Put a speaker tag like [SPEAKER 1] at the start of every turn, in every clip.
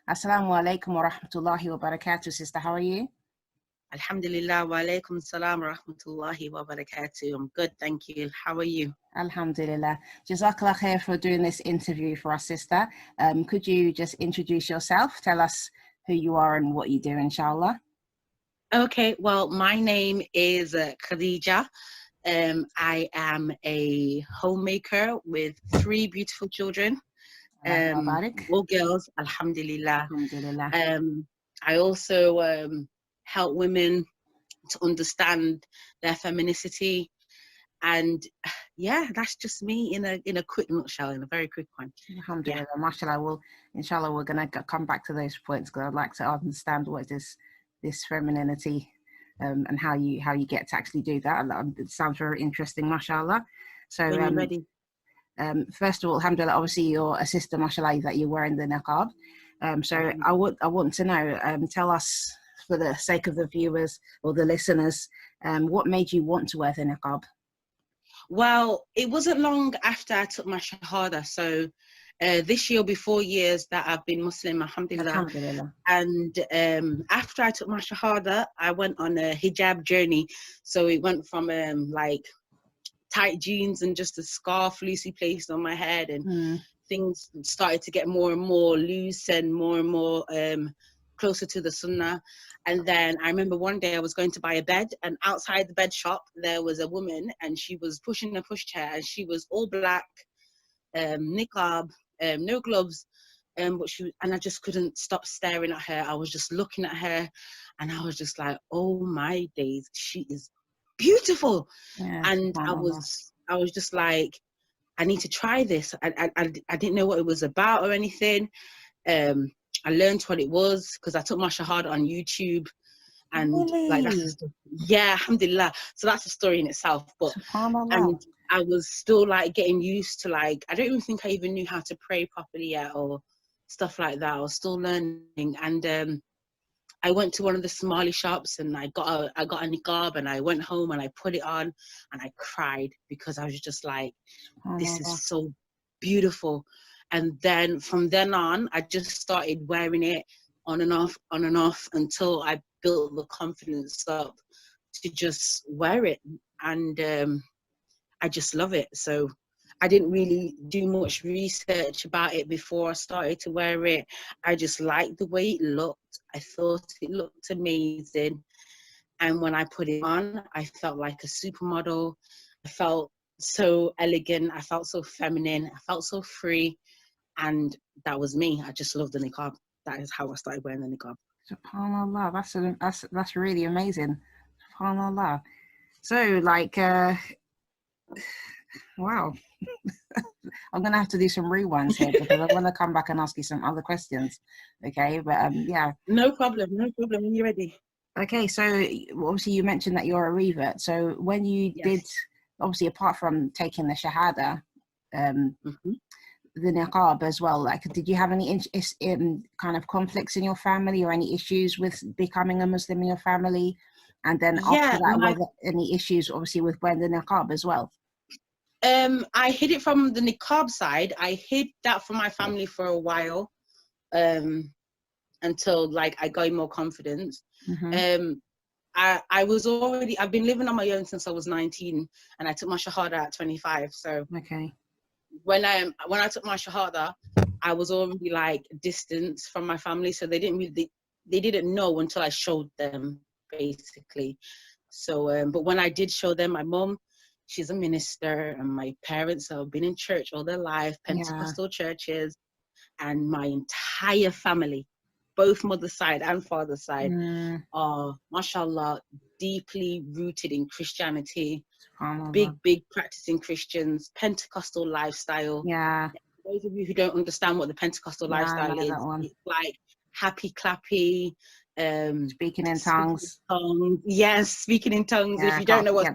[SPEAKER 1] Assalamu alaikum wa rahmatullahi wa barakatuh, sister. How are you?
[SPEAKER 2] Alhamdulillah, wa alaikum salam wa rahmatullahi wa barakatuh. I'm good, thank you. How are you?
[SPEAKER 1] Alhamdulillah. Jazakallah khair for doing this interview for us, sister. Could you just introduce yourself? Tell us who you are and what you do, inshallah.
[SPEAKER 2] Okay, well, my name is Khadija. I am a homemaker with 3 beautiful children. All girls, alhamdulillah.
[SPEAKER 1] Alhamdulillah.
[SPEAKER 2] I also help women to understand their femininity, and yeah, that's just me in a quick nutshell, in a very quick one.
[SPEAKER 1] Alhamdulillah, mashallah. Inshallah, we're gonna come back to those points because I'd like to understand what is this femininity, and how you get to actually do that. It sounds very interesting, mashallah. So
[SPEAKER 2] When you're ready.
[SPEAKER 1] First of all, alhamdulillah, obviously you're a sister, mashallah, that you're wearing the niqab. So I want to know, tell us, for the sake of the viewers or the listeners, what made you want to wear the niqab?
[SPEAKER 2] Well, it wasn't long after I took my shahada. So this year will be 4 years that I've been Muslim, alhamdulillah.
[SPEAKER 1] Alhamdulillah.
[SPEAKER 2] And after I took my shahada, I went on a hijab journey. So it went from like tight jeans and just a scarf loosely placed on my head, and things started to get more and more loose and more closer to the sunnah. And then I remember one day I was going to buy a bed, and outside the bed shop there was a woman, and she was pushing a pushchair, and she was all black, niqab, no gloves, but and I just couldn't stop staring at her. I was just looking at her, and I was just like, oh my days, she is beautiful.
[SPEAKER 1] Yeah,
[SPEAKER 2] and I was just like, I need to try this. I didn't know what it was about or anything. I learned what it was because I took my shahada on YouTube, and like yeah, alhamdulillah. So that's a story in itself. But and I was still like getting used to, like, I don't even think I even knew how to pray properly yet or stuff like that. I was still learning, and I went to one of the Somali shops, and I got a niqab, and I went home and I put it on, and I cried because I was just like, this is so beautiful. And then from then on, I just started wearing it on and off until I built the confidence up to just wear it. And I just love it. So I didn't really do much research about it before I started to wear it. I just liked the way it looked. I thought it looked amazing. And when I put it on, I felt like a supermodel. I felt so elegant. I felt so feminine. I felt so free. And that was me. I just loved the niqab. That is how I started wearing the niqab.
[SPEAKER 1] SubhanAllah, that's really amazing. SubhanAllah. So like, wow. I'm gonna have to do some rewinds here because I want to come back and ask you some other questions. Okay, but yeah.
[SPEAKER 2] No problem. When you're ready.
[SPEAKER 1] Okay, so obviously you mentioned that you're a revert. So when you did, obviously apart from taking the shahada, the niqab as well, like, did you have any kind of conflicts in your family or any issues with becoming a Muslim in your family? And then after that, were there any issues obviously with wearing the niqab as well?
[SPEAKER 2] I hid it from the niqab side. I hid that from my family for a while, until like I gained more confidence. I've been living on my own since I was 19, and I took my shahada at 25. So when I took my shahada, I was already like distant from my family, so they didn't know until I showed them, basically. So but when I did show them, my mum, she's a minister, and my parents have been in church all their life, Pentecostal churches, and my entire family, both mother's side and father's side, are, mashallah, deeply rooted in Christianity. Big practicing Christians, Pentecostal lifestyle.
[SPEAKER 1] Yeah.
[SPEAKER 2] Those of you who don't understand what the Pentecostal lifestyle is, it's like happy clappy,
[SPEAKER 1] speaking in tongues.
[SPEAKER 2] Yes, speaking in tongues.
[SPEAKER 1] Yeah,
[SPEAKER 2] if you don't know what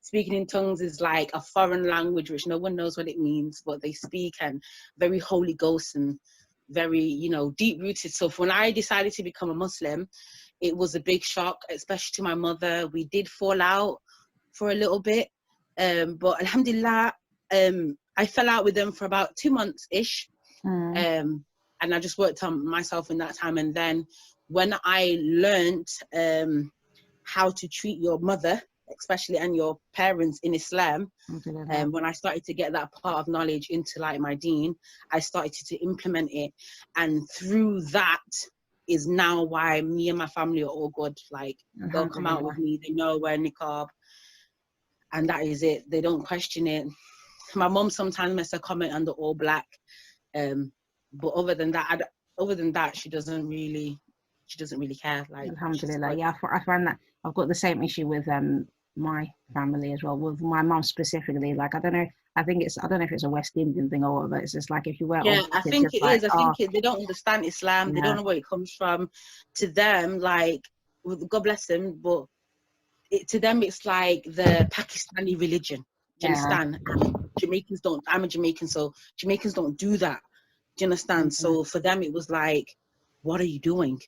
[SPEAKER 2] speaking in tongues is like a foreign language which no one knows what it means, but they speak, and very Holy Ghost and very, deep rooted. So when I decided to become a Muslim, it was a big shock, especially to my mother. We did fall out for a little bit, but alhamdulillah, I fell out with them for about 2 months ish. and I just worked on myself in that time. And then when I learned how to treat your mother, especially, and your parents in Islam, when I started to get that part of knowledge into like my deen, I started to implement it. And through that is now why me and my family are all good. Like, they'll come out with me, they know wear niqab, and that is it. They don't question it. My mom sometimes makes a comment on the all black, but other than that, she doesn't really care. Like,
[SPEAKER 1] Alhamdulillah. Yeah, I find that I've got the same issue with my family as well, with my mom specifically. Like, I don't know if it's a West Indian thing or whatever. It's just like, if you wear all black,
[SPEAKER 2] I think it is. I think they don't understand Islam.
[SPEAKER 1] Yeah.
[SPEAKER 2] They don't know where it comes from. To them, like, God bless them, but to them it's like the Pakistani religion. Do you understand? And Jamaicans don't. I'm a Jamaican, so Jamaicans don't do that. Do you understand? So for them it was like, what are you doing?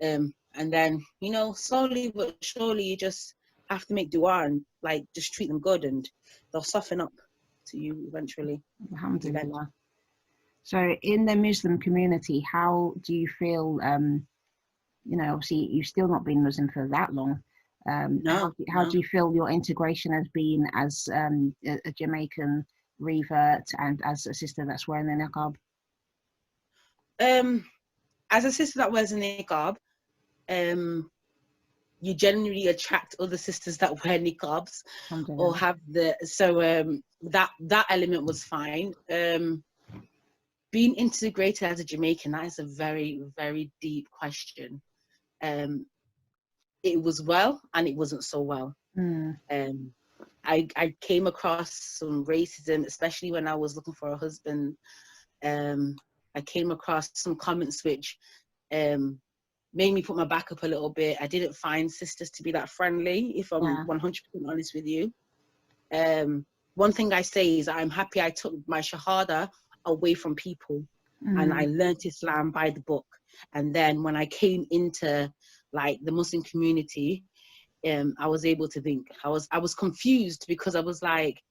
[SPEAKER 2] And then, you know, slowly but surely, you just have to make dua and like just treat them good, and they'll soften up to you eventually.
[SPEAKER 1] Alhamdulillah. So in the Muslim community, how do you feel, you know, obviously you've still not been Muslim for that long. How do you feel your integration has been as a Jamaican revert and as a sister that's wearing the niqab?
[SPEAKER 2] As a sister that wears a niqab, you generally attract other sisters that wear niqabs or have that element was fine. Being integrated as a Jamaican, that is a very, very deep question. It was well and it wasn't so well. I came across some racism, especially when I was looking for a husband. I came across some comments which made me put my back up a little bit. I didn't find sisters to be that friendly, if I'm 100% honest with you. One thing I say is I'm happy I took my shahada away from people and I learned Islam by the book. And then when I came into like the Muslim community, I was able to think. I was confused because I was like,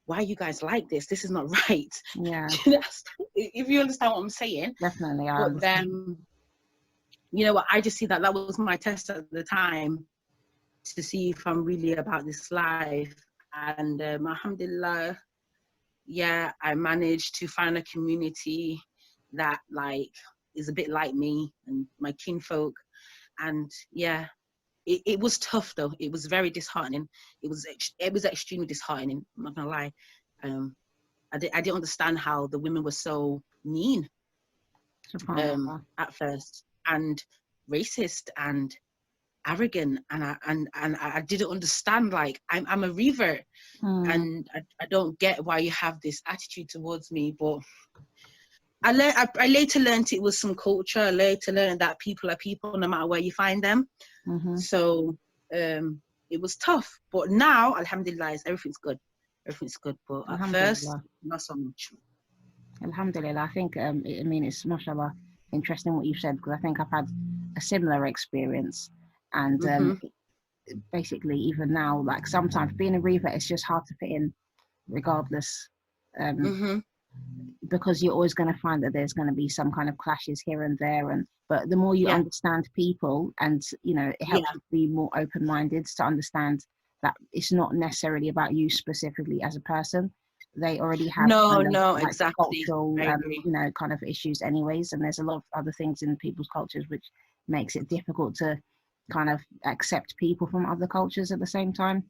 [SPEAKER 2] why are you guys like this? This is not right.
[SPEAKER 1] Yeah.
[SPEAKER 2] If you understand what I'm saying.
[SPEAKER 1] Definitely.
[SPEAKER 2] But then, you know what, I just see that was my test at the time to see if I'm really about this life. And alhamdulillah, yeah, I managed to find a community that like is a bit like me and my kinfolk. And yeah, it was tough though. It was very disheartening. It was extremely disheartening. I'm not gonna lie. I didn't understand how the women were so mean at first, and racist and arrogant, and I didn't understand. Like, I'm a revert, and I don't get why you have this attitude towards me. But I later learned it was some culture. I later learned that people are people, no matter where you find them. So it was tough, but now, alhamdulillah, everything's good. Everything's good. But at first, not so much.
[SPEAKER 1] Alhamdulillah. I think I mean, it's mashallah interesting what you said, because I think I've had a similar experience, and basically even now, like, sometimes being a revert, it's just hard to fit in regardless, because you're always going to find that there's going to be some kind of clashes here and there, but the more you understand people, and you know, it helps you be more open-minded to understand that it's not necessarily about you specifically as a person. They already have
[SPEAKER 2] exactly
[SPEAKER 1] cultural you know, kind of issues anyways, and there's a lot of other things in people's cultures which makes it difficult to kind of accept people from other cultures at the same time.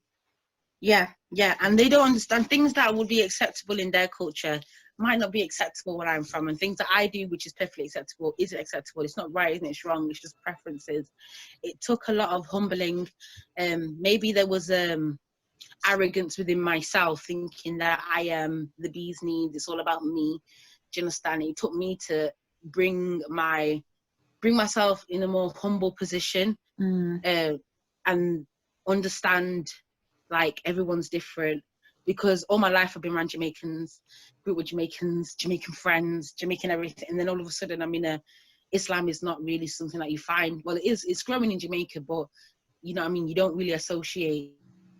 [SPEAKER 2] And they don't understand things that would be acceptable in their culture might not be acceptable where I'm from, and things that I do which is perfectly acceptable isn't acceptable. It's not right, isn't it? It's wrong. It's just preferences. It took a lot of humbling. Maybe there was arrogance within myself, thinking that I am the bee's knees, it's all about me. Do you understand? It took me to bring myself in a more humble position, and understand like everyone's different, because all my life I've been around Jamaicans, grew up with Jamaicans, Jamaican friends, Jamaican everything, and then all of a sudden I'm in a Islam is not really something that you find. Well, it's growing in Jamaica, but you know what I mean, you don't really associate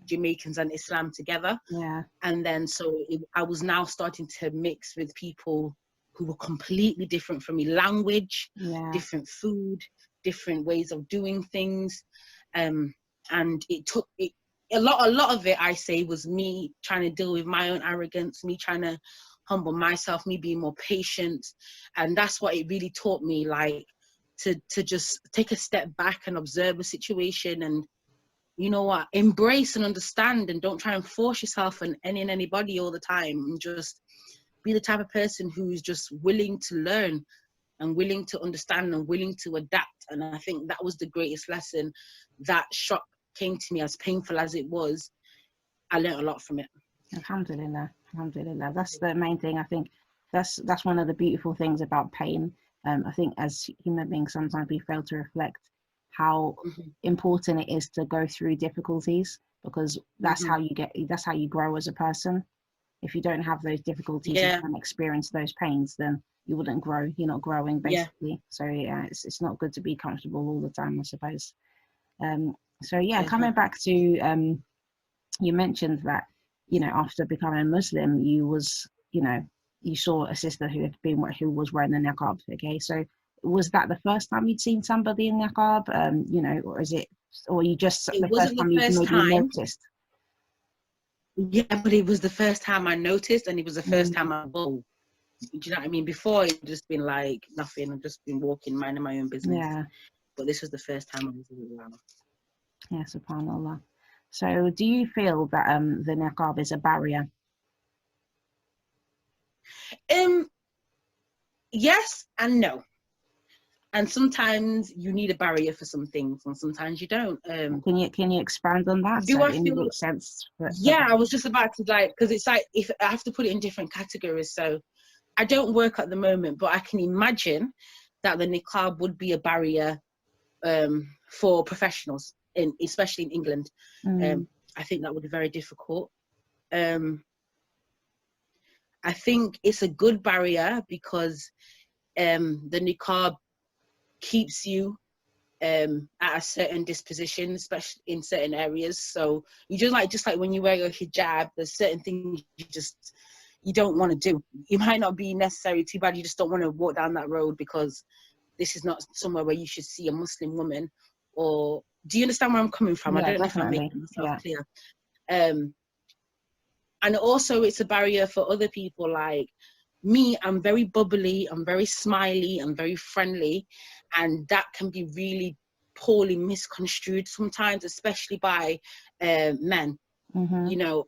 [SPEAKER 2] Jamaicans and Islam together.
[SPEAKER 1] Yeah.
[SPEAKER 2] And then so I was now starting to mix with people who were completely different from me. Language,
[SPEAKER 1] Yeah.
[SPEAKER 2] different food, different ways of doing things. And it took it, a lot of it, I say, was me trying to deal with my own arrogance, me trying to humble myself, me being more patient. And that's what it really taught me, like, to just take a step back and observe a situation, and, you know what, embrace and understand, and don't try and force yourself on anybody all the time, and just be the type of person who's just willing to learn and willing to understand and willing to adapt. And I think that was the greatest lesson. That shock came to me, as painful as it was. I learned a lot from it.
[SPEAKER 1] Alhamdulillah, alhamdulillah. That's the main thing. I think that's one of the beautiful things about pain. I think as human beings, sometimes we fail to reflect how important it is to go through difficulties, because that's how you grow as a person. If you don't have those difficulties and experience those pains, then you wouldn't grow. You're not growing, basically. So yeah, it's not good to be comfortable all the time, I suppose. So yeah, coming back to you mentioned that, you know, after becoming a Muslim, you saw a sister who was wearing the niqab. Okay, so was that the first time you'd seen somebody in niqab? You know, or is it, or you just
[SPEAKER 2] It
[SPEAKER 1] the
[SPEAKER 2] wasn't
[SPEAKER 1] first time
[SPEAKER 2] the
[SPEAKER 1] you
[SPEAKER 2] first
[SPEAKER 1] maybe
[SPEAKER 2] time.
[SPEAKER 1] noticed?
[SPEAKER 2] Yeah, but it was the first time I noticed, and it was the first time I whoa. Do you know what I mean? Before, it just been like nothing. I've just been walking, minding my own business.
[SPEAKER 1] Yeah.
[SPEAKER 2] But this was the first time I was around.
[SPEAKER 1] Yeah, subhanAllah. So do you feel that the niqab is a barrier?
[SPEAKER 2] Yes and no. And sometimes you need a barrier for some things, and sometimes you don't.
[SPEAKER 1] Can you expand on that?
[SPEAKER 2] Do
[SPEAKER 1] So
[SPEAKER 2] I
[SPEAKER 1] in
[SPEAKER 2] feel?
[SPEAKER 1] which sense?
[SPEAKER 2] Yeah, I was just about to, like, because it's like, if I have to put it in different categories. So I don't work at the moment, but I can imagine that the niqab would be a barrier for professionals, especially in England. I think that would be very difficult. I think it's a good barrier because the niqab keeps you at a certain disposition, especially in certain areas. So you just like when you wear your hijab, there's certain things you don't want to do. It might not be necessary too bad, you just don't want to walk down that road because this is not somewhere where you should see a Muslim woman. Or do you understand where I'm coming from?
[SPEAKER 1] Yeah,
[SPEAKER 2] I don't
[SPEAKER 1] definitely.
[SPEAKER 2] know if I'm making myself clear. And also it's a barrier for other people. Like me, I'm very bubbly, I'm very smiley, I'm very friendly, and that can be really poorly misconstrued sometimes, especially by men. You know,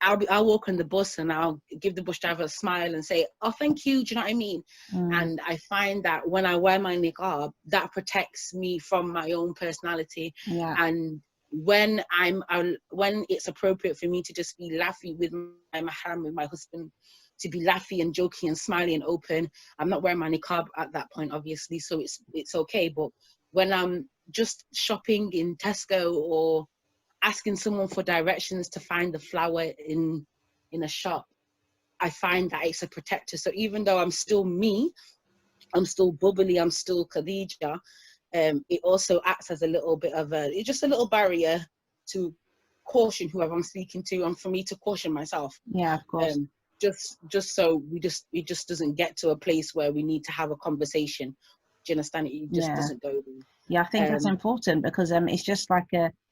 [SPEAKER 2] I'll walk on the bus and I'll give the bus driver a smile and say, "Oh, thank you." Do you know what I mean? And I find that when I wear my niqab, that protects me from my own personality.
[SPEAKER 1] Yeah.
[SPEAKER 2] And when when it's appropriate for me to just be laughy with my mahram, with my husband, to be laughy and jokey and smiley and open, I'm not wearing my niqab at that point, obviously, so it's okay. But when I'm just shopping in Tesco or asking someone for directions to find the flower in a shop, I find that it's a protector. So even though I'm still me, I'm still bubbly, I'm still Khadija, it also acts as a little bit of it's just a little barrier to caution whoever I'm speaking to, and for me to caution myself.
[SPEAKER 1] Yeah, of course.
[SPEAKER 2] Just so it just doesn't get to a place where we need to have a conversation. Do you understand? It just doesn't go there.
[SPEAKER 1] Yeah, I think that's important because it's just like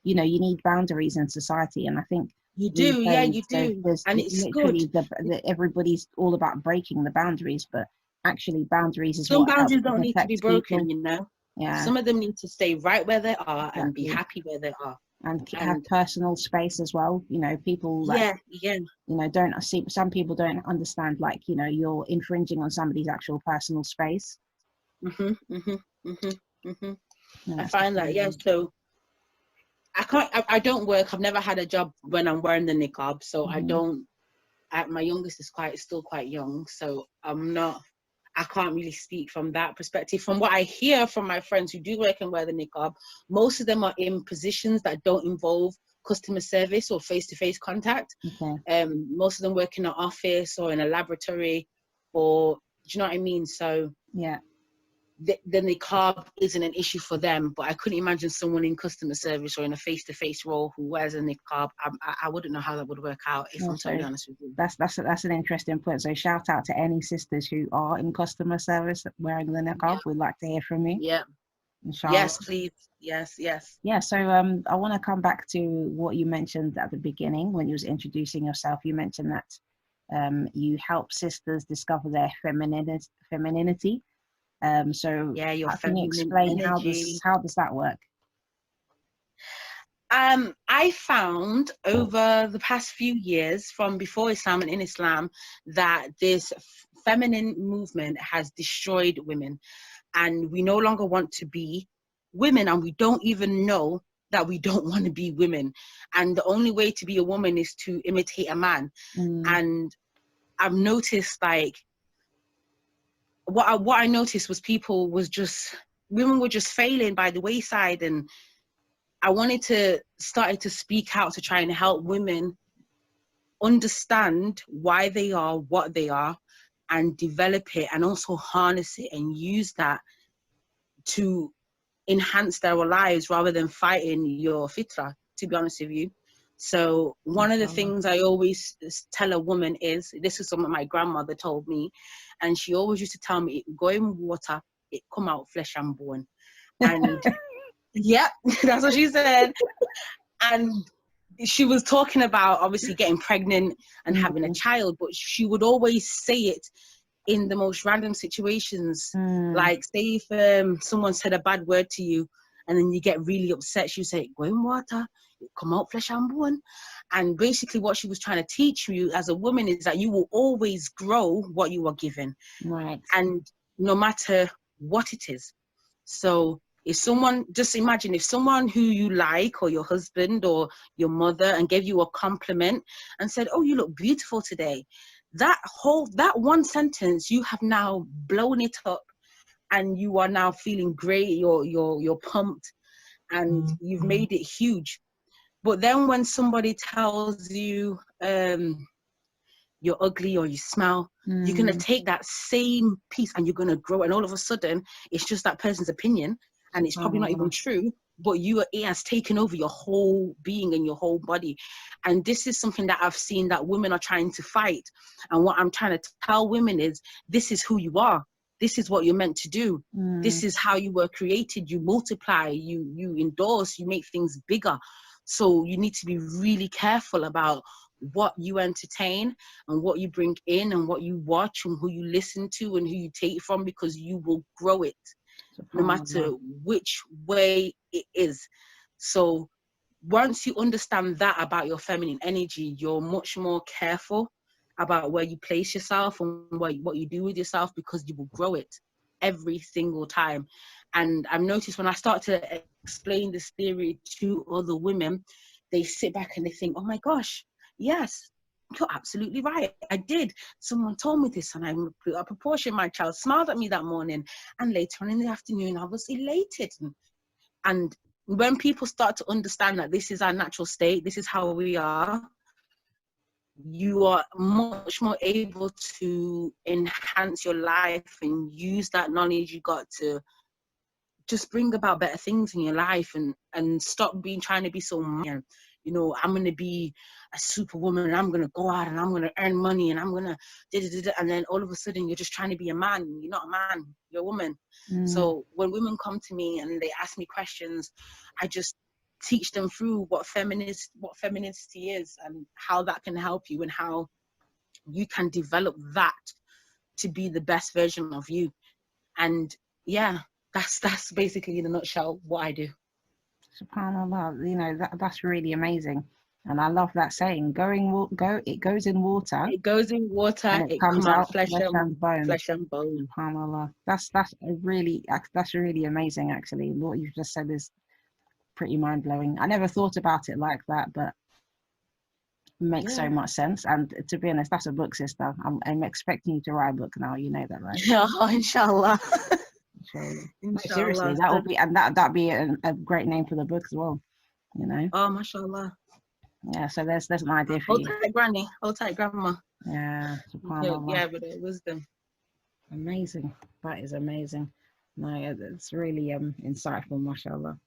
[SPEAKER 1] you need boundaries in society, and I think
[SPEAKER 2] you do. Yeah, you do. And it's
[SPEAKER 1] literally
[SPEAKER 2] good.
[SPEAKER 1] Everybody's all about breaking the boundaries, but actually boundaries is
[SPEAKER 2] some
[SPEAKER 1] what
[SPEAKER 2] boundaries don't need to be broken,
[SPEAKER 1] people. Yeah,
[SPEAKER 2] some of them need to stay right where they are and be happy where they are,
[SPEAKER 1] and have personal space as well. People don't see, some people don't understand, like, you're infringing on somebody's actual personal space.
[SPEAKER 2] I find that, so I don't work. I've never had a job when I'm wearing the niqab, so I don't. My youngest is still quite young, so I can't really speak from that perspective. From what I hear from my friends who do work and wear the niqab, most of them are in positions that don't involve customer service or face-to-face contact. Most of them work in an office or in a laboratory, or do you know what I mean? So
[SPEAKER 1] yeah,
[SPEAKER 2] the niqab isn't an issue for them. But I couldn't imagine someone in customer service or in a face-to-face role who wears a niqab. I wouldn't know how that would work out, if I'm totally honest with you.
[SPEAKER 1] That's an interesting point. So shout out to any sisters who are in customer service wearing the niqab.
[SPEAKER 2] Yeah.
[SPEAKER 1] We'd like to hear from you.
[SPEAKER 2] Yeah.
[SPEAKER 1] Inshallah.
[SPEAKER 2] Yes, please. Yes.
[SPEAKER 1] Yeah, so I want to come back to what you mentioned at the beginning when you was introducing yourself. You mentioned that you help sisters discover their femininity. So
[SPEAKER 2] yeah, your
[SPEAKER 1] can you
[SPEAKER 2] feminine
[SPEAKER 1] explain
[SPEAKER 2] energy.
[SPEAKER 1] how does that work?
[SPEAKER 2] I found over the past few years, from before Islam and in Islam, that this feminine movement has destroyed women. And we no longer want to be women, and we don't even know that we don't want to be women. And the only way to be a woman is to imitate a man. And I've noticed, like, what I noticed was women were just failing by the wayside. And I wanted to start to speak out to try and help women understand why they are what they are, and develop it, and also harness it and use that to enhance their lives rather than fighting your fitra, to be honest with you. So one of the things I always tell a woman is, this is something my grandmother told me, and she always used to tell me, go in water, it come out flesh and bone. And yeah, that's what she said. And she was talking about obviously getting pregnant and having a child, but she would always say it in the most random situations. Like, say if someone said a bad word to you and then you get really upset, she would say, go in water, come out flesh and bone. And basically what she was trying to teach you as a woman is that you will always grow what you are given.
[SPEAKER 1] Right.
[SPEAKER 2] And no matter what it is. So if someone, just imagine if someone who you like, or your husband or your mother, and gave you a compliment and said, oh, you look beautiful today. That one sentence, you have now blown it up, and you are now feeling great. You're pumped, and you've made it huge. But then when somebody tells you you're ugly or you smell, you're gonna take that same piece and you're gonna grow, and all of a sudden it's just that person's opinion, and it's probably not even true, but it has taken over your whole being and your whole body. And this is something that I've seen that women are trying to fight. And what I'm trying to tell women is, this is who you are. This is what you're meant to do. This is how you were created. You multiply, you endorse, you make things bigger. So you need to be really careful about what you entertain and what you bring in and what you watch and who you listen to and who you take from, because you will grow it no matter which way it is. So once you understand that about your feminine energy, you're much more careful about where you place yourself and what you do with yourself, because you will grow it every single time. And I've noticed when I start to explain this theory to other women, they sit back and they think, oh my gosh, yes, you're absolutely right. I did. Someone told me this, and I put a proportion. My child smiled at me that morning, and later on in the afternoon, I was elated. And when people start to understand that this is our natural state, this is how we are, you are much more able to enhance your life and use that knowledge you got to just bring about better things in your life, and stop trying to be so, you know, I'm going to be a superwoman and I'm going to go out and I'm going to earn money and I'm going to, and then all of a sudden you're just trying to be a man. You're not a man, you're a woman. So when women come to me and they ask me questions, I just teach them through what femininity is and how that can help you, and how you can develop that to be the best version of you. And yeah, that's basically in a nutshell what I do.
[SPEAKER 1] SubhanAllah, you know, that's really amazing. And I love that saying, it goes in water.
[SPEAKER 2] It goes in water,
[SPEAKER 1] and
[SPEAKER 2] it comes out flesh and
[SPEAKER 1] bone.
[SPEAKER 2] Flesh and bone.
[SPEAKER 1] SubhanAllah. That's really amazing, actually. What you've just said is pretty mind-blowing. I never thought about it like that, but it makes so much sense. And to be honest, that's a book, sister. I'm expecting you to write a book now. You know that, right?
[SPEAKER 2] Yeah, inshallah.
[SPEAKER 1] No, seriously, that would be, and that'd be a great name for the book as well, you know.
[SPEAKER 2] Oh, mashallah.
[SPEAKER 1] Yeah, so there's an idea for
[SPEAKER 2] hold
[SPEAKER 1] you.
[SPEAKER 2] Tight granny, hold tight grandma.
[SPEAKER 1] Yeah, subhanallah.
[SPEAKER 2] Yeah, but wisdom.
[SPEAKER 1] Amazing. That is amazing. No, yeah, that's really insightful, mashallah.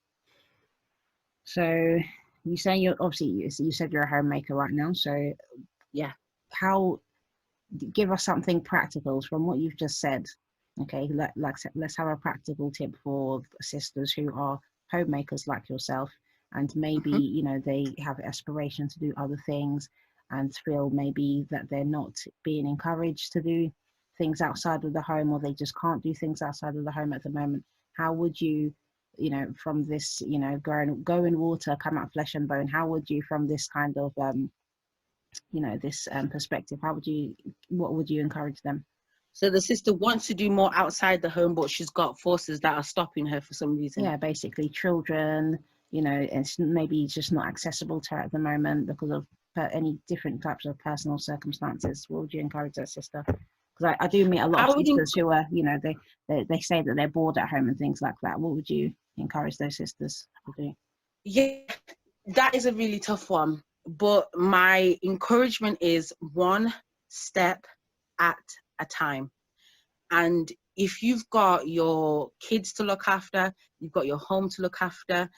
[SPEAKER 1] So you say you're obviously you said you're a homemaker right now. So
[SPEAKER 2] Yeah.
[SPEAKER 1] how, give us something practical from what you've just said. Okay, let's have a practical tip for sisters who are homemakers like yourself, and maybe
[SPEAKER 2] Mhm.
[SPEAKER 1] they have aspiration to do other things and feel maybe that they're not being encouraged to do things outside of the home, or they just can't do things outside of the home at the moment. How would you, from this, go in water, come out flesh and bone, how would you, from this kind of this perspective, what would you encourage them?
[SPEAKER 2] So the sister wants to do more outside the home, but she's got forces that are stopping her for some reason.
[SPEAKER 1] Yeah, basically children, it's maybe just not accessible to her at the moment because of any different types of personal circumstances. What would you encourage that sister? Because I do meet a lot
[SPEAKER 2] I
[SPEAKER 1] of
[SPEAKER 2] would,
[SPEAKER 1] sisters who are, they say that they're bored at home and things like that. What would you encourage those sisters to do?
[SPEAKER 2] yeah, that is a really tough one. But my encouragement is one step at a time. And if you've got your kids to look after, you've got your home to look after,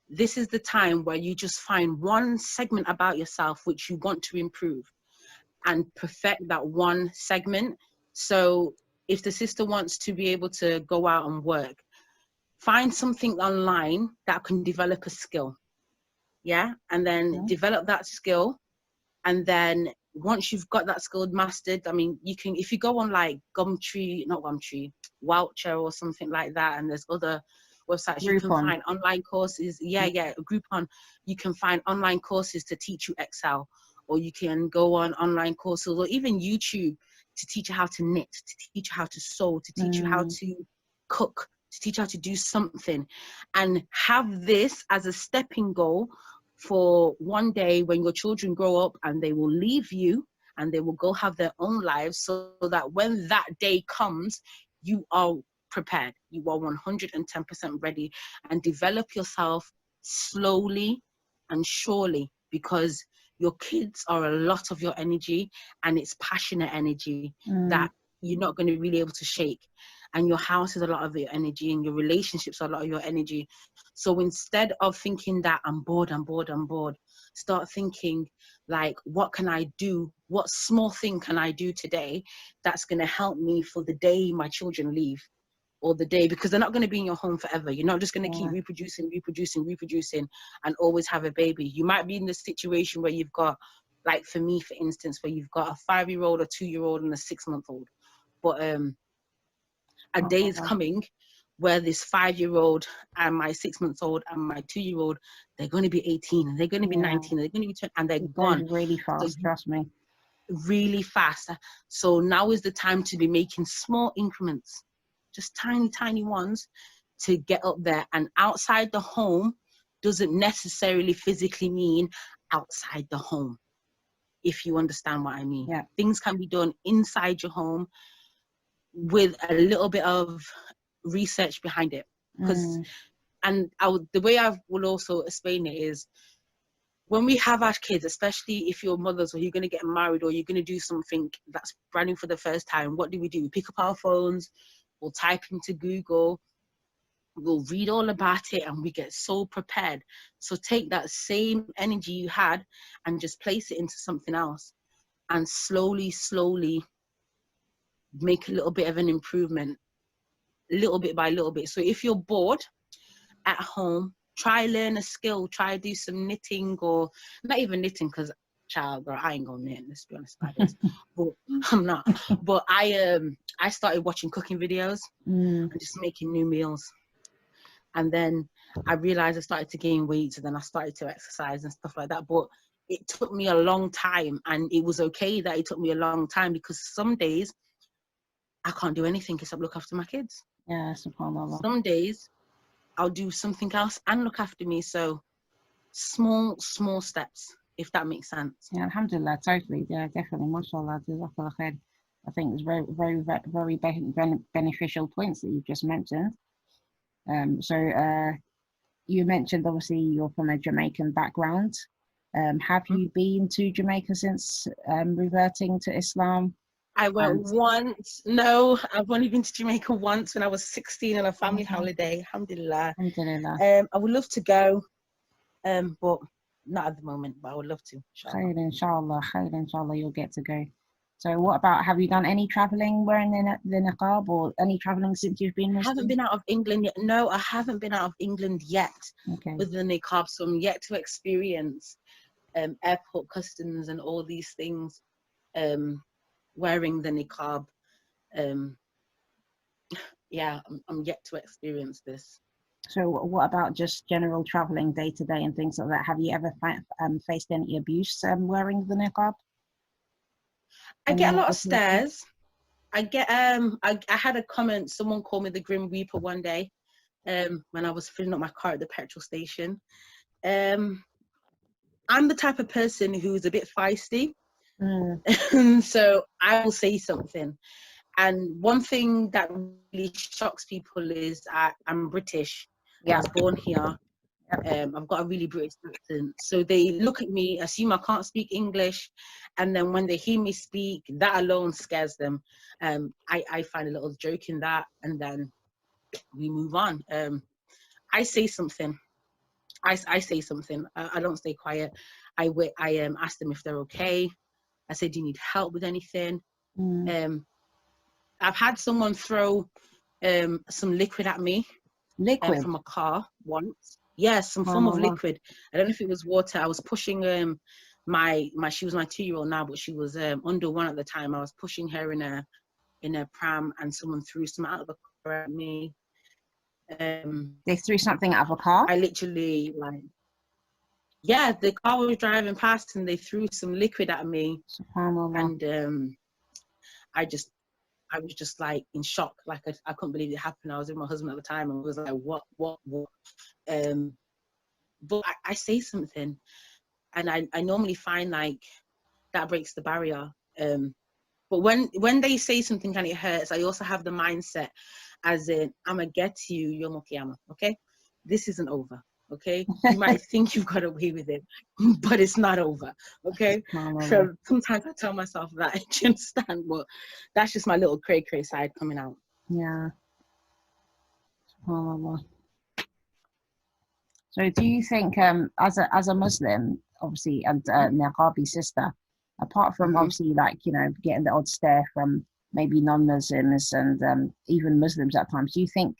[SPEAKER 2] this is the time where you just find one segment about yourself which you want to improve and perfect that one segment. So if the sister wants to be able to go out and work, find something online that can develop a skill. Yeah. And then develop that skill. And then once you've got that skill mastered, I mean, you can, if you go on like Woucher or something like that, and there's other websites, you can find online courses. Yeah, Groupon. You can find online courses to teach you Excel, or you can go on online courses, or even YouTube to teach you how to knit, to teach you how to sew, to teach you how to cook, to teach you how to do something, and have this as a stepping goal for one day when your children grow up and they will leave you and they will go have their own lives, so that when that day comes, you are prepared. You are 110% ready, and develop yourself slowly and surely, because your kids are a lot of your energy, and it's passionate energy that you're not going to really able to shake. And your house is a lot of your energy, and your relationships are a lot of your energy. So instead of thinking that I'm bored, start thinking like, what can I do? What small thing can I do today that's going to help me for the day my children leave, or the day, because they're not going to be in your home forever. You're not just going to keep reproducing and always have a baby. You might be in the situation where you've got, like for me, for instance, where you've got a 5-year-old, a 2-year-old, and a 6-month-old. But a day is coming where this 5-year-old and my 6-month-old and my 2-year-old, they're going to be 18, and they're going to be 19, they're going to be 20, and they're gone
[SPEAKER 1] really fast.
[SPEAKER 2] So
[SPEAKER 1] Trust me.
[SPEAKER 2] Really fast. So now is the time to be making small increments, just tiny ones, to get up there. And outside the home doesn't necessarily physically mean outside the home, if you understand what I mean.
[SPEAKER 1] Yeah.
[SPEAKER 2] Things can be done inside your home with a little bit of research behind it. Because the way I will also explain it is, when we have our kids, especially if you're mothers or you're going to get married or you're going to do something that's brand new for the first time, what do? We pick up our phones, we'll type into Google, we'll read all about it, and we get so prepared. So take that same energy you had and just place it into something else, and slowly make a little bit of an improvement, little bit by little bit. So if you're bored at home, try learn a skill, try do some knitting, or not even knitting, because child girl, I ain't gonna knit, let's be honest about this. But I'm not. But I started watching cooking videos and just making new meals. And then I realized I started to gain weight, so then I started to exercise and stuff like that. But it took me a long time, and it was okay that it took me a long time, because some days I can't do anything except look after my kids.
[SPEAKER 1] Yeah, subhanAllah.
[SPEAKER 2] Some days I'll do something else and look after me. So small steps, if that makes sense.
[SPEAKER 1] Yeah, alhamdulillah, totally. Yeah, definitely. MashaAllah, jazakallah khair. I think it's very beneficial points that you've just mentioned. So you mentioned obviously you're from a Jamaican background. Have you been to Jamaica since reverting to Islam?
[SPEAKER 2] I went once. No, I've only been to Jamaica once when I was 16 on a family holiday. Alhamdulillah.
[SPEAKER 1] Alhamdulillah.
[SPEAKER 2] I would love to go, but not at the moment. But I would love to.
[SPEAKER 1] Khair, inshallah. Khair, inshallah, you'll get to go. So, what about? Have you done any traveling wearing the niqab, or any traveling since you've been Muslim?
[SPEAKER 2] I haven't been out of England yet. No, I haven't been out of England yet with the niqab. So I'm yet to experience airport customs and all these things. Wearing the niqab. Yeah, I'm yet to experience this.
[SPEAKER 1] So what about just general traveling day to day and things like that? Have you ever faced any abuse wearing the niqab?
[SPEAKER 2] I get a lot of stares. I get I had a comment, someone called me the Grim Reaper one day when I was filling up my car at the petrol station. I'm the type of person who's a bit feisty. So I will say something. And one thing that really shocks people is I'm British. I was born here. I've got a really British accent. So they look at me, assume I can't speak English. And then when they hear me speak, that alone scares them. I find a little joke in that. And then we move on. I say something. I say something. I don't stay quiet. I ask them if they're okay. I say, do you need help with anything? I've had someone throw some liquid at me.
[SPEAKER 1] Liquid?
[SPEAKER 2] From a car once. Yes, some form of liquid. I don't know if it was water. I was pushing she was my 2-year-old now, but she was under 1 at the time. I was pushing her in a pram, and someone threw some out of the car at me.
[SPEAKER 1] They threw something out of a car?
[SPEAKER 2] I literally the car was driving past and they threw some liquid at me. And I was just like in shock. Like I couldn't believe it happened. I was with my husband at the time and was like, what? But I say something, and I normally find like that breaks the barrier. But when they say something and it hurts, I also have the mindset as in, I'm gonna get to you, Yom Kiyama, okay? This isn't over, okay? You might think you've got away with it, but it's not over, okay? So sometimes I tell myself that, do you understand? But that's just my little cray-cray side coming out.
[SPEAKER 1] Yeah. So do you think, as a Muslim, obviously, and Niqabi sister, apart from obviously getting the odd stare from maybe non-Muslims and even Muslims at times, do you think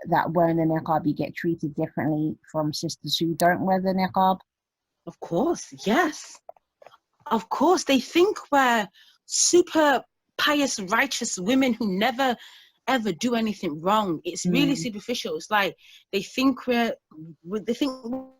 [SPEAKER 1] that wearing the niqab you get treated differently from sisters who don't wear the niqab?
[SPEAKER 2] Of course, yes. Of course, they think we're super pious, righteous women who never ever do anything wrong. It's really superficial. It's like they think we're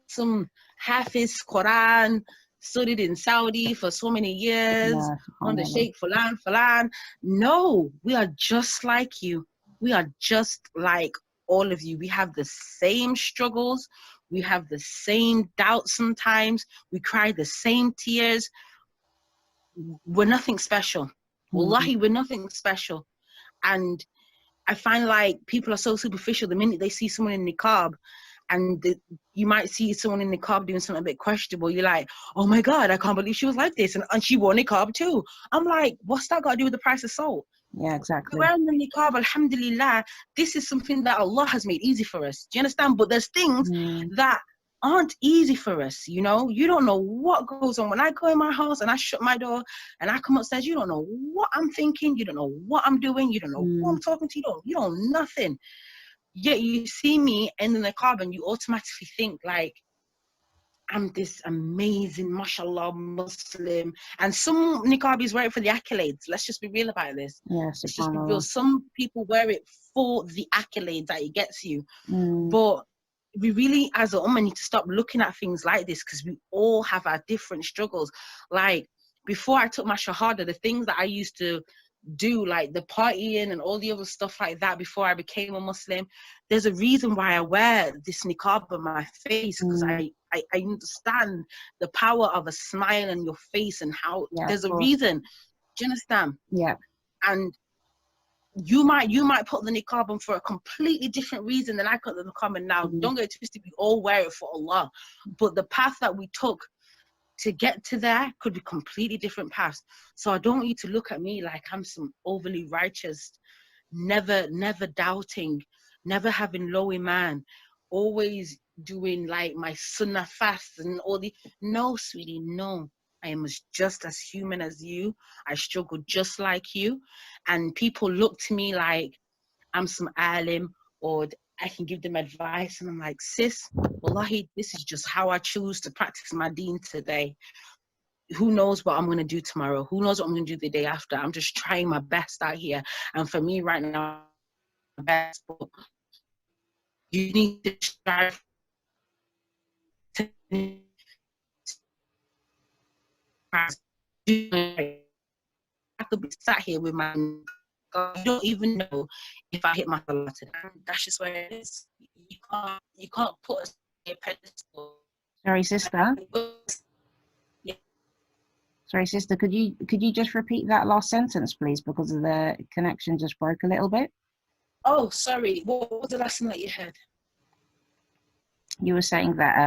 [SPEAKER 2] some Hafiz Quran, studied in Saudi for so many years, under Sheikh Fulan. No, we are just like you. We are just like all of you. We have the same struggles. We have the same doubts sometimes. We cry the same tears. We're nothing special. Wallahi, we're nothing special. And I find like people are so superficial. The minute they see someone in niqab, and you might see someone in niqab doing something a bit questionable, you're like, oh my God, I can't believe she was like this. And she wore niqab too. I'm like, what's that got to do with the price of salt?
[SPEAKER 1] Yeah, exactly.
[SPEAKER 2] Wearing the niqab, alhamdulillah, this is something that Allah has made easy for us. Do you understand? But there's things that aren't easy for us, you know? You don't know what goes on. When I go in my house and I shut my door and I come upstairs, you don't know what I'm thinking. You don't know what I'm doing. You don't know who I'm talking to. You don't know nothing. Yet you see me in the niqab and you automatically think like, I'm this amazing, mashallah, Muslim. And some niqabis wear it for the accolades. Let's just be real about this.
[SPEAKER 1] Yes,
[SPEAKER 2] let's just be real. Some people wear it for the accolades that it gets you. But we really, as a ummah, need to stop looking at things like this, because we all have our different struggles. Like, before I took my shahada, the things that I used to do, like the partying and all the other stuff like that before I became a Muslim, there's a reason why I wear this niqab on my face, because I understand the power of a smile on your face and how there's a reason. Do you understand?
[SPEAKER 1] Yeah.
[SPEAKER 2] And you might put the niqab on for a completely different reason than I put the niqab on now. Don't get it twisted, we all wear it for Allah. But the path that we took to get to there could be completely different paths. So I don't want you to look at me like I'm some overly righteous, never doubting, never having low iman, always doing like my sunnah fast and all the. No, sweetie, no. I am just as human as you. I struggle just like you. And people look to me like I'm some alim, or I can give them advice. And I'm like, sis, wallahi, this is just how I choose to practice my deen today. Who knows what I'm going to do tomorrow? Who knows what I'm going to do the day after? I'm just trying my best out here. And for me right now, best, but you need to strive to I could be sat here with my God, you don't even know if I hit my salah today. That's just where it is. You can't put us on a pedestal.
[SPEAKER 1] Sorry, sister.
[SPEAKER 2] Yeah.
[SPEAKER 1] Sorry, sister. Could you just repeat that last sentence, please, because of the connection just broke a little bit.
[SPEAKER 2] Oh, sorry. What was the last thing that you heard?
[SPEAKER 1] You were saying that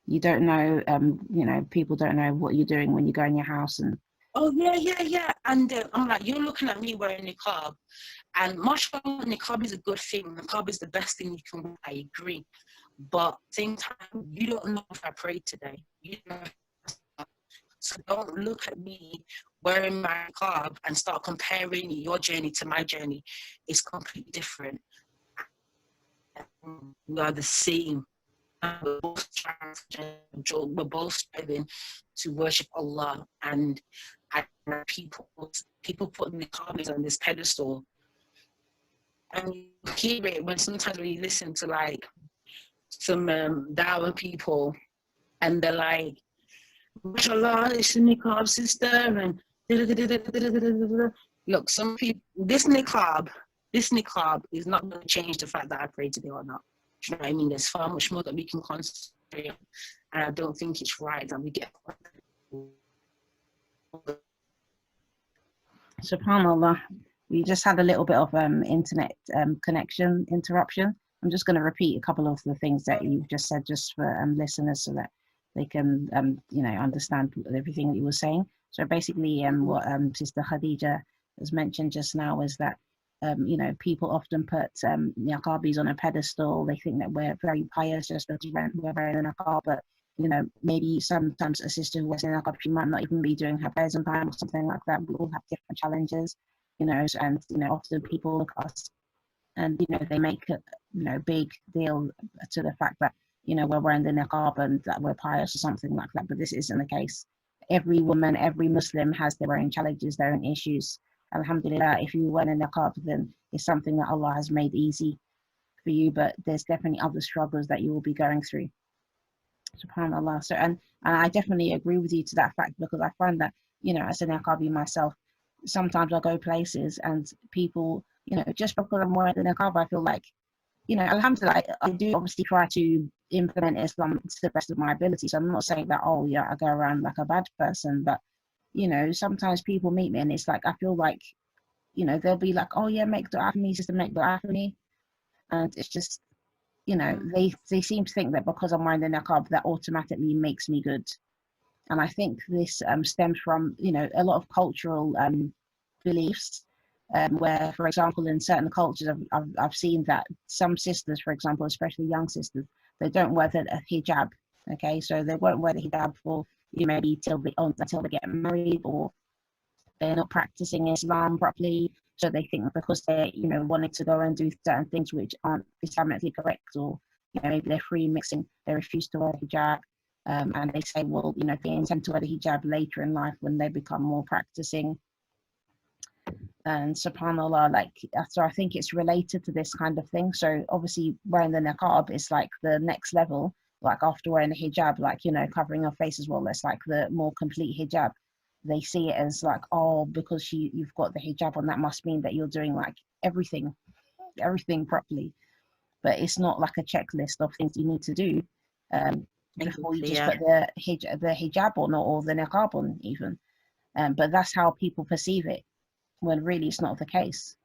[SPEAKER 1] you don't know, people don't know what you're doing when you go in your house and.
[SPEAKER 2] Oh, yeah. And I'm like, you're looking at me wearing niqab. And mashallah, niqab is a good thing. Niqab is the best thing you can wear. I agree. But at the same time, you don't know if I prayed today. You don't know. So don't look at me wearing my niqab and start comparing your journey to my journey. It's completely different. We are the same. We're both striving to worship Allah, and people putting the niqabis on this pedestal, and you hear it when sometimes when you listen to like some dawah people, and they're like, "MashaAllah, it's a niqab sister," and look, some people, this niqab is not going to change the fact that I pray today or not. Do you know what I mean? There's far much more that we can concentrate on, and I don't think it's right that we get.
[SPEAKER 1] SubhanAllah, we just had a little bit of internet connection interruption. I'm just going to repeat a couple of the things that you've just said, just for listeners, so that they can understand everything that you were saying. So basically, what Sister Khadija has mentioned just now is that people often put niqabis on a pedestal. They think that we're very pious just because we're wearing a niqab, but maybe sometimes a sister who wears a niqab, she might not even be doing her prayers on time or something like that. We all have different challenges, and often people look at us and they make a big deal to the fact that we're wearing the niqab and that we're pious or something like that. But this isn't the case. Every woman, every Muslim has their own challenges, their own issues. Alhamdulillah, if you wear a niqab, then it's something that Allah has made easy for you, but there's definitely other struggles that you will be going through. SubhanAllah. So, and I definitely agree with you to that fact, because I find that, as a niqabi myself, sometimes I go places and people, just because I'm wearing the niqab, I feel like, alhamdulillah, I do obviously try to implement Islam to the best of my ability. So I'm not saying that, oh yeah, I go around like a bad person, but sometimes people meet me and it's like, I feel like, they'll be like, oh yeah, make dua for me, sister, make dua for me. And it's just, they seem to think that because I'm wearing the niqab, that automatically makes me good. And I think this stems from, a lot of cultural beliefs, where, for example, in certain cultures, I've seen that some sisters, for example, especially young sisters, they don't wear the hijab. Okay, so they won't wear the hijab for maybe until they get married, or they're not practicing Islam properly. So they think because they're wanting to go and do certain things which aren't Islamically correct, or maybe they're free mixing, they refuse to wear hijab, and they say, well, they intend to wear the hijab later in life when they become more practicing. And subhanAllah, so I think it's related to this kind of thing. So obviously wearing the niqab is like the next level, like after wearing the hijab, covering your face as well. That's like the more complete hijab. They see it as like, oh, because you've got the hijab on, that must mean that you're doing like everything properly. But it's not like a checklist of things you need to do before you just put the hijab on, or the niqab on even. But that's how people perceive it, when really it's not the case.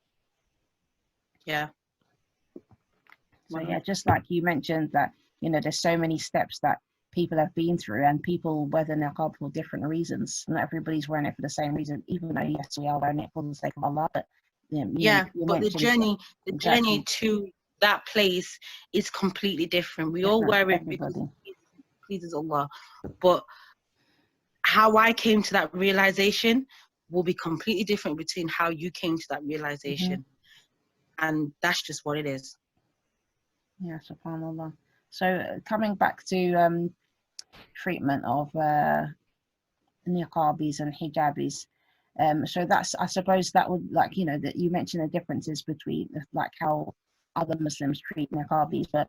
[SPEAKER 2] Yeah.
[SPEAKER 1] So yeah, just like you mentioned that, there's so many steps that people have been through, and people wear the niqab for different reasons. Not everybody's wearing it for the same reason, even though yes, we are wearing it for the sake of Allah. But you
[SPEAKER 2] but the journey
[SPEAKER 1] exactly.
[SPEAKER 2] to that place is completely different. We all
[SPEAKER 1] Different
[SPEAKER 2] wear
[SPEAKER 1] for
[SPEAKER 2] it because
[SPEAKER 1] everybody.
[SPEAKER 2] it pleases Allah, but how I came to that realization will be completely different between how you came to that realization. And that's just what it is.
[SPEAKER 1] Yeah, subhanallah. So coming back to treatment of niqabis and hijabis, so that's, I suppose that would, like, that you mentioned the differences between like how other Muslims treat niqabis, but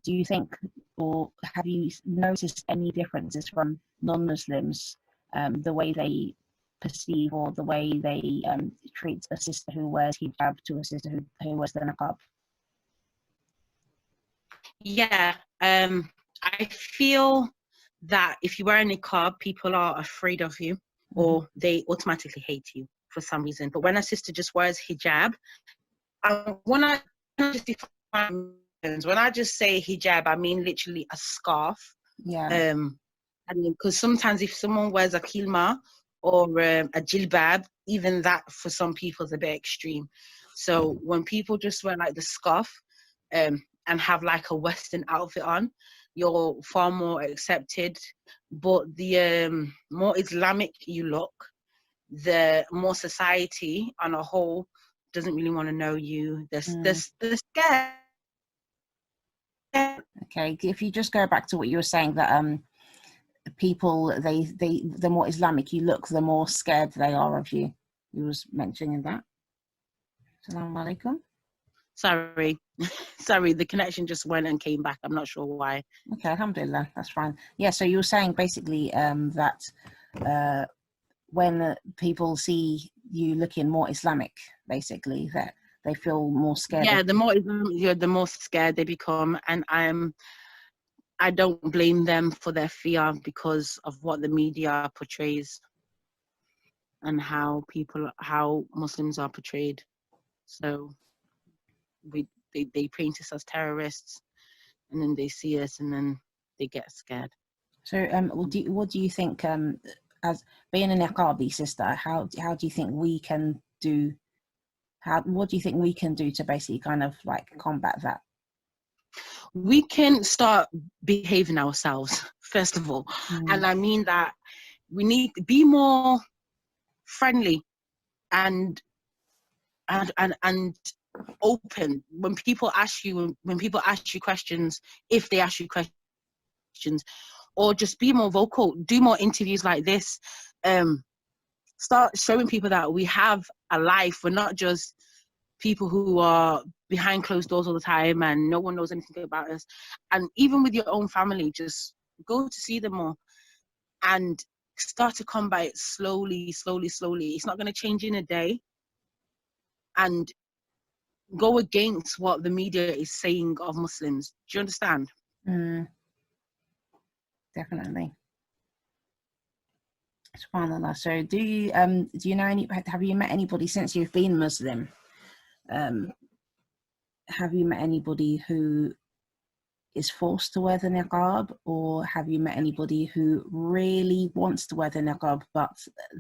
[SPEAKER 1] do you think, or have you noticed any differences from non-Muslims, the way they perceive or the way they treat a sister who wears hijab to a sister who wears the niqab?
[SPEAKER 2] Yeah, I feel that if you wear a niqab, people are afraid of you, or they automatically hate you for some reason. But when a sister just wears hijab, when I just say hijab, I mean literally a scarf.
[SPEAKER 1] Yeah.
[SPEAKER 2] I mean, because sometimes if someone wears a kilma or a jilbab, even that for some people is a bit extreme. So when people just wear like the scarf, and have like a Western outfit on, you're far more accepted. But the more Islamic you look, the more society on a whole doesn't really want to know you. They're scared.
[SPEAKER 1] Okay, if you just go back to what you were saying, that people, they the more Islamic you look, the more scared they are of you. You was mentioning that. Assalamu alaikum.
[SPEAKER 2] Sorry, the connection just went and came back. I'm not sure why.
[SPEAKER 1] Okay, alhamdulillah, that's fine. Yeah, so you were saying basically that when people see you looking more Islamic, basically, that they feel more scared.
[SPEAKER 2] Yeah, the more Islamic, the more scared they become, and I don't blame them for their fear because of what the media portrays and how Muslims are portrayed. So they paint us as terrorists, and then they see us, and then they get scared.
[SPEAKER 1] So, what do you think, as being a niqabi sister, how do you think we can do? What do you think we can do to basically kind of like combat that?
[SPEAKER 2] We can start behaving ourselves first of all, and I mean that we need to be more friendly and open when people ask you questions, if they ask you questions, or just be more vocal, do more interviews like this, start showing people that we have a life. We're not just people who are behind closed doors all the time and no one knows anything about us. And even with your own family, just go to see them more and start to combat it slowly. It's not going to change in a day. And go against what the media is saying of Muslims. Do you understand?
[SPEAKER 1] Definitely. SubhanAllah. So do you know have you met anybody since you've been Muslim? Have you met anybody who is forced to wear the niqab, or have you met anybody who really wants to wear the niqab but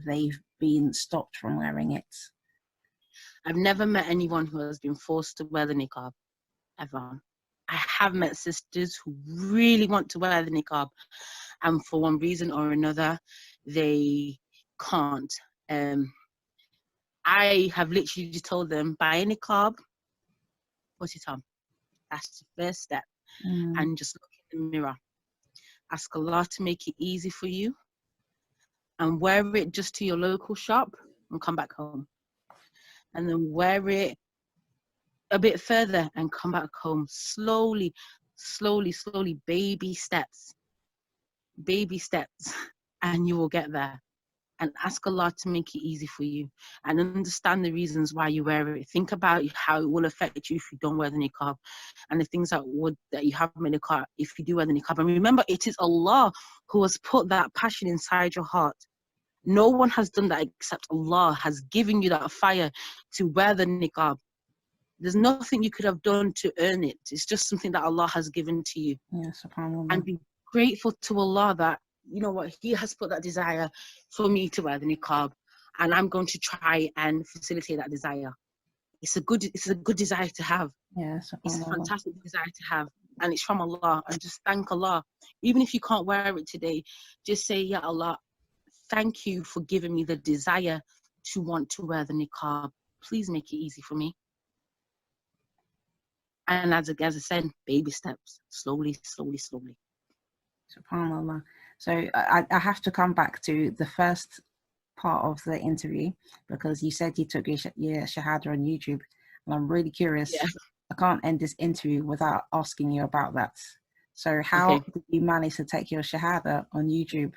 [SPEAKER 1] they've been stopped from wearing it?
[SPEAKER 2] I've never met anyone who has been forced to wear the niqab, ever. I have met sisters who really want to wear the niqab, and for one reason or another, they can't. I have literally just told them, buy a niqab, put it on. That's the first step. And just look in the mirror. Ask Allah to make it easy for you, and wear it just to your local shop and come back home. And then wear it a bit further and come back home. Slowly, baby steps, and you will get there. And ask Allah to make it easy for you, and understand the reasons why you wear it. Think about how it will affect you if you don't wear the niqab, and the things that you have in the niqab if you do wear the niqab. And remember, it is Allah who has put that passion inside your heart. No one has done that except Allah has given you that fire to wear the niqab. There's nothing you could have done to earn it. It's just something that Allah has given to you.
[SPEAKER 1] Yeah, subhanAllah.
[SPEAKER 2] And be grateful to Allah that, you know what, He has put that desire for me to wear the niqab, and I'm going to try and facilitate that desire. It's a good desire to have.
[SPEAKER 1] Yeah,
[SPEAKER 2] It's a
[SPEAKER 1] subhanallah.
[SPEAKER 2] fantastic desire to have, and it's from Allah. And just thank Allah. Even if you can't wear it today, just say, Ya Allah, thank you for giving me the desire to want to wear the niqab. Please make it easy for me. And as I said, baby steps, slowly, slowly, slowly.
[SPEAKER 1] SubhanAllah. So I have to come back to the first part of the interview, because you said you took your shahada on YouTube, and I'm really curious.
[SPEAKER 2] Yeah.
[SPEAKER 1] I can't end this interview without asking you about that. So how did you manage to take your shahada on YouTube?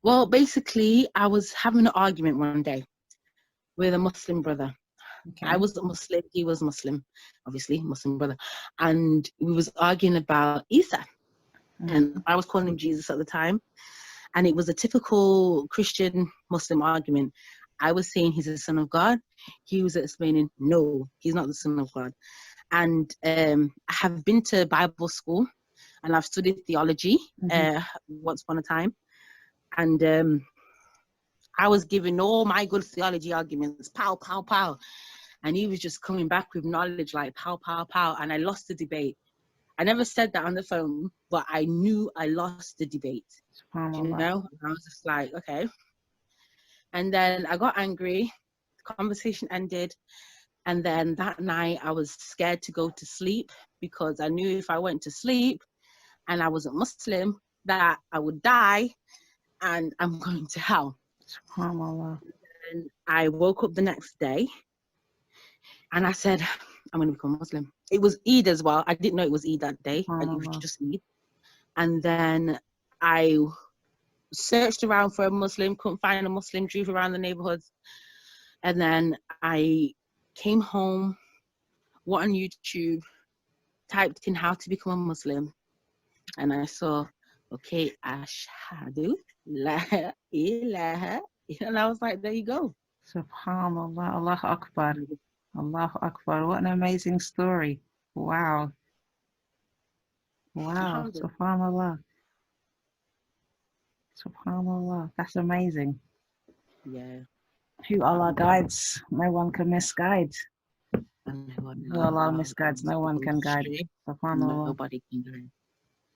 [SPEAKER 2] Well, basically, I was having an argument one day with a Muslim brother.
[SPEAKER 1] Okay.
[SPEAKER 2] I was a Muslim, he was Muslim, obviously, Muslim brother. And we was arguing about Isa. And I was calling him Jesus at the time. And it was a typical Christian Muslim argument. I was saying he's the son of God. He was explaining, no, he's not the son of God. And I have been to Bible school, and I've studied theology once upon a time. And I was giving all my good theology arguments, pow, pow, pow. And he was just coming back with knowledge like pow, pow, pow. And I lost the debate. I never said that on the phone, but I knew I lost the debate. You know? I was just like, okay. And then I got angry. The conversation ended. And then that night I was scared to go to sleep, because I knew if I went to sleep and I wasn't Muslim, that I would die and I'm going to hell.
[SPEAKER 1] SubhanAllah.
[SPEAKER 2] And I woke up the next day and I said, I'm going to become Muslim. It was Eid as well. I didn't know it was Eid that day. It was just Eid. And then I searched around for a Muslim, couldn't find a Muslim, drove around the neighborhoods. And then I came home, went on YouTube, typed in how to become a Muslim. And I saw, okay, Ashhadu la ilaha. And I was like, there you go.
[SPEAKER 1] SubhanAllah. Allahu Akbar. Allahu Akbar. What an amazing story. Wow. Wow. SubhanAllah. SubhanAllah. That's amazing.
[SPEAKER 2] Yeah.
[SPEAKER 1] Who Allah guides, no one can misguide. Who Allah misguides, no one can guide. SubhanAllah.
[SPEAKER 2] Nobody can guide.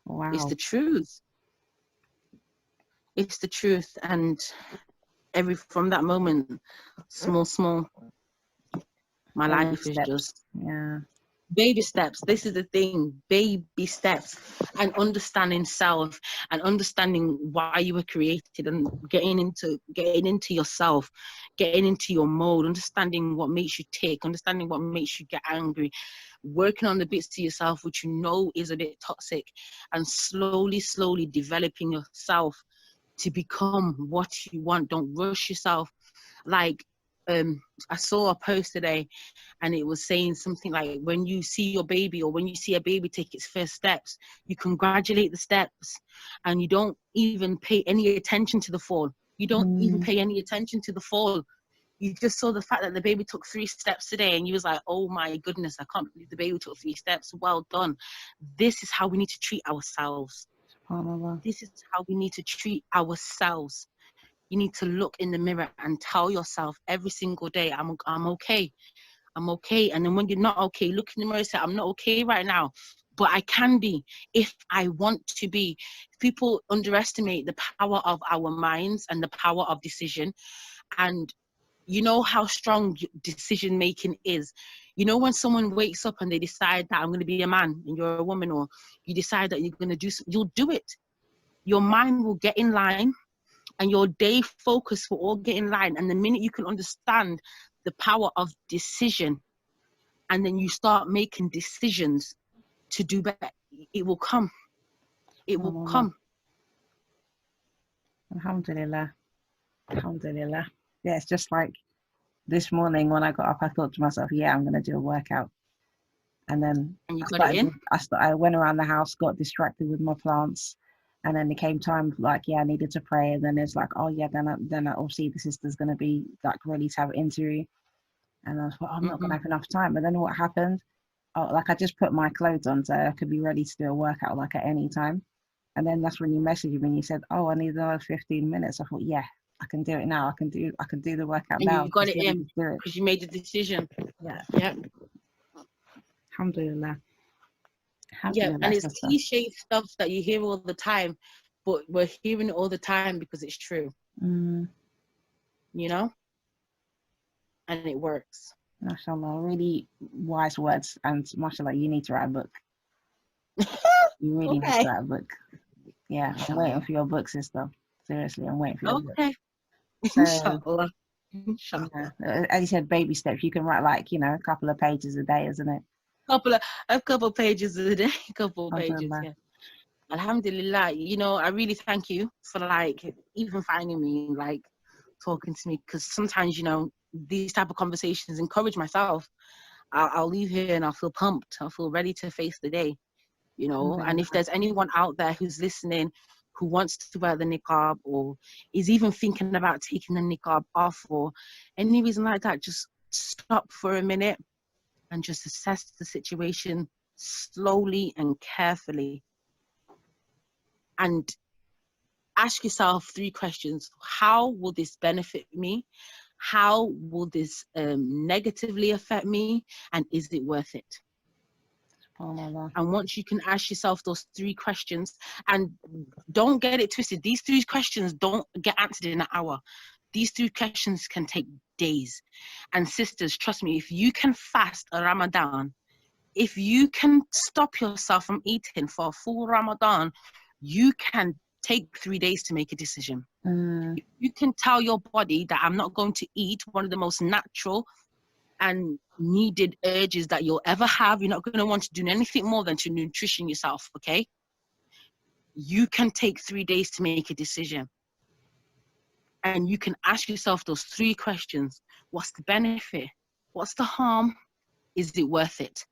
[SPEAKER 1] Wow.
[SPEAKER 2] It's the truth. It's the truth. And from that moment, small, my life is just baby steps. This is the thing, baby steps, and understanding self, and understanding why you were created, and getting into yourself, getting into your mode, understanding what makes you tick, understanding what makes you get angry, working on the bits to yourself which you know is a bit toxic, and slowly developing yourself to become what you want. Don't rush yourself. Like, I saw a post today, and it was saying something like, when you see your baby, or when you see a baby take its first steps, you congratulate the steps, and you don't even pay any attention to the fall. You don't even pay any attention to the fall. You just saw the fact that the baby took 3 steps today, and you was like, oh my goodness, I can't believe the baby took 3 steps. Well done. This is how we need to treat ourselves. This is how we need to treat ourselves. You need to look in the mirror and tell yourself every single day, I'm okay. I'm okay. And then when you're not okay, look in the mirror and say, I'm not okay right now, but I can be if I want to be. People underestimate the power of our minds and the power of decision. And you know how strong decision making is. You know, when someone wakes up and they decide that I'm going to be a man, and you're a woman, or you decide that you're going to do something, you'll do it. Your mind will get in line, and your day focus will all get in line. And the minute you can understand the power of decision, and then you start making decisions to do better, it will come. It will come.
[SPEAKER 1] Alhamdulillah. Alhamdulillah. Yeah, it's just like this morning when I got up, I thought to myself, yeah, I'm going to do a workout. And then I went around the house, got distracted with my plants. And then it came time, like, yeah, I needed to pray. And then it's like, oh, yeah, then obviously the sister's going to be like ready to have an interview. And I thought, I'm not going to have enough time. But then what happened? like I just put my clothes on so I could be ready to do a workout like at any time. And then that's when you messaged me and you said, "Oh, I need another 15 minutes." I thought, yeah, I can do it now. I can do the workout
[SPEAKER 2] And
[SPEAKER 1] now.
[SPEAKER 2] you got
[SPEAKER 1] Just
[SPEAKER 2] it
[SPEAKER 1] let me
[SPEAKER 2] in
[SPEAKER 1] just do it.
[SPEAKER 2] because you made the decision.
[SPEAKER 1] Yeah.
[SPEAKER 2] Yeah.
[SPEAKER 1] Alhamdulillah.
[SPEAKER 2] Yeah,
[SPEAKER 1] Alhamdulillah,
[SPEAKER 2] and it's
[SPEAKER 1] sister.
[SPEAKER 2] cliche stuff that you hear all the time, but we're hearing it all the time because it's true, you know, and it works.
[SPEAKER 1] MashaAllah, really wise words. And MashaAllah, you need to write a book. You really need to
[SPEAKER 2] Okay.
[SPEAKER 1] write a book. Yeah, I'm waiting for your book, sister. Seriously, I'm waiting for your book.
[SPEAKER 2] Okay.
[SPEAKER 1] So,
[SPEAKER 2] Inshallah. Inshallah.
[SPEAKER 1] yeah, as you said, baby steps. You can write like, a couple of pages a day, isn't it?
[SPEAKER 2] A couple pages a day, a couple pages,
[SPEAKER 1] Alhamdulillah.
[SPEAKER 2] yeah. Alhamdulillah, I really thank you for like even finding me, like talking to me, because sometimes these type of conversations encourage myself. I'll leave here and I'll feel pumped. I'll feel ready to face the day, And if there's anyone out there who's listening who wants to wear the niqab or is even thinking about taking the niqab off or any reason like that, just stop for a minute and just assess the situation slowly and carefully. And ask yourself 3 questions. How will this benefit me? How will this negatively affect me? And is it worth it? And once you can ask yourself those 3 questions, and don't get it twisted, these 3 questions don't get answered in an hour. These 3 questions can take days. And sisters, trust me, if you can fast a Ramadan, if you can stop yourself from eating for a full Ramadan, you can take 3 days to make a decision. If you can tell your body that I'm not going to eat, one of the most natural and needed urges that you'll ever have, you're not going to want to do anything more than to nutrition yourself, okay? You can take 3 days to make a decision. And you can ask yourself those 3 questions. What's the benefit? What's the harm? Is it worth it?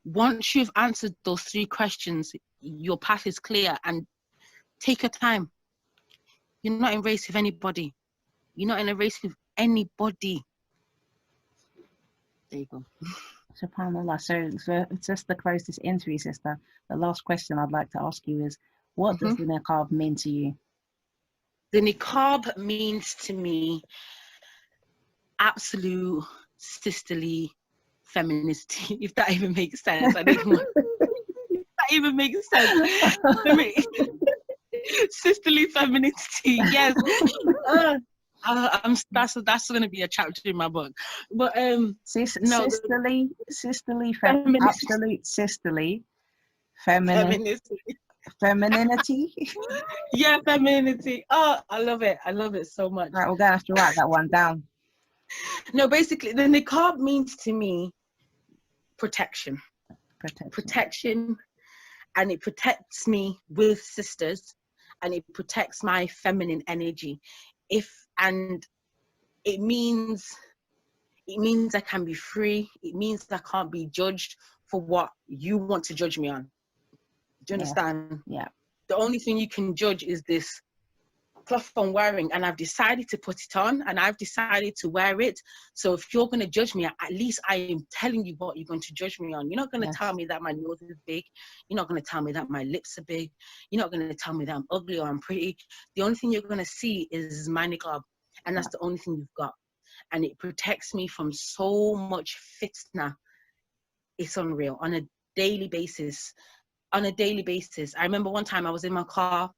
[SPEAKER 2] Once you've answered those 3 questions, your path is clear, and take your time. You're not in a race with anybody. You're not in a race with anybody. There you go.
[SPEAKER 1] SubhanAllah. So just to close this interview, sister, the last question I'd like to ask you is, what does the niqab mean to you?
[SPEAKER 2] The niqab means to me absolute sisterly femininity, if that even makes sense. I don't know if that even makes sense. Sisterly femininity, yes. That's going to be a chapter in my book. But
[SPEAKER 1] sisterly, absolute sisterly, femininity.
[SPEAKER 2] Yeah, femininity. Oh, I love it so much.
[SPEAKER 1] Right, we're gonna have to write that one down.
[SPEAKER 2] No, basically, the niqab means to me protection, and it protects me with sisters, and it protects my feminine energy. And it means I can be free. It means I can't be judged for what you want to judge me on. Do you understand?
[SPEAKER 1] Yeah.
[SPEAKER 2] The only thing you can judge is this cloth I'm wearing, and I've decided to put it on, and I've decided to wear it. So if you're going to judge me, at least I am telling you what you're going to judge me on. You're not going to tell me that my nose is big. You're not going to tell me that my lips are big. You're not going to tell me that I'm ugly or I'm pretty. The only thing you're going to see is my niqab, and that's the only thing you've got. And it protects me from so much fitna. It's unreal. On a daily basis. I remember one time I was in my car,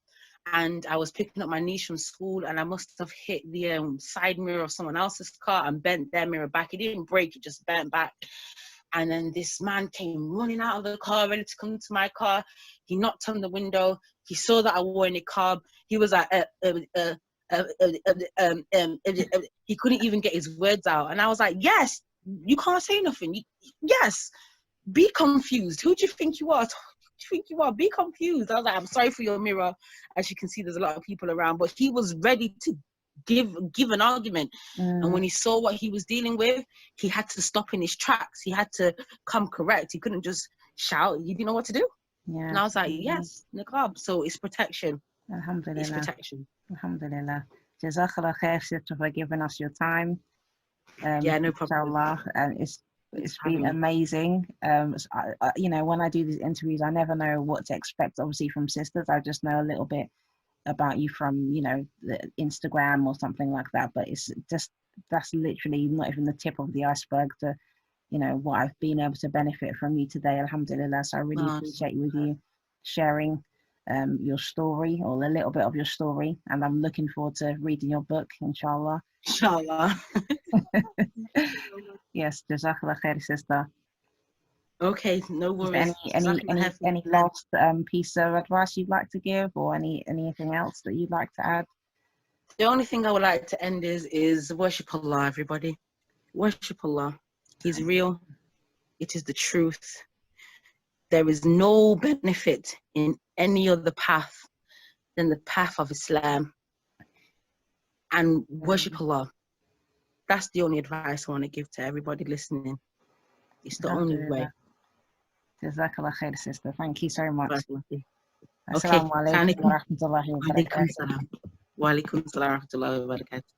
[SPEAKER 2] and I was picking up my niece from school, and I must have hit the side mirror of someone else's car and bent their mirror back. It didn't break, it just bent back. And then this man came running out of the car, ready to come to my car. He knocked on the window. He saw that I wore a niqab. He was like, he couldn't even get his words out. And I was like, yes, you can't say nothing. Yes, be confused. Who do you think you are? Be confused. I was like, I'm sorry for your mirror. As you can see, there's a lot of people around, but he was ready to give an argument. And when he saw what he was dealing with, he had to stop in his tracks. He had to come correct. He couldn't just shout. He didn't know what to do. And I was like, yes, niqab. So it's protection.
[SPEAKER 1] Alhamdulillah.
[SPEAKER 2] It's protection.
[SPEAKER 1] Alhamdulillah. Jazakallah khair, sister, for giving us your time.
[SPEAKER 2] Yeah, no problem.
[SPEAKER 1] Inshallah. And It's been amazing. You know, when I do these interviews, I never know what to expect, obviously, from sisters. I just know a little bit about you from, you know, the Instagram or something like that. But it's just, that's literally not even the tip of the iceberg to, you know, what I've been able to benefit from you today, alhamdulillah. So I really appreciate you sharing your story, or a little bit of your story. And I'm looking forward to reading your book, inshallah.
[SPEAKER 2] Inshallah.
[SPEAKER 1] Yes, jazakallah khair, sister.
[SPEAKER 2] Okay, no worries.
[SPEAKER 1] Any last piece of advice you'd like to give, or anything else that you'd like to add?
[SPEAKER 2] The only thing I would like to end is worship Allah, everybody. Worship Allah. He's real. It is the truth. There is no benefit in any other path than the path of Islam. And worship Allah. That's the only advice I want to give to everybody listening. It's the only way.
[SPEAKER 1] Jazakallah khair, sister. Thank you so much.
[SPEAKER 2] Okay.
[SPEAKER 1] Assalamu alaikum wa rahmatullahi wa barakatuh.
[SPEAKER 2] Wa alaikum salam wa rahmatullahi wa barakatuh.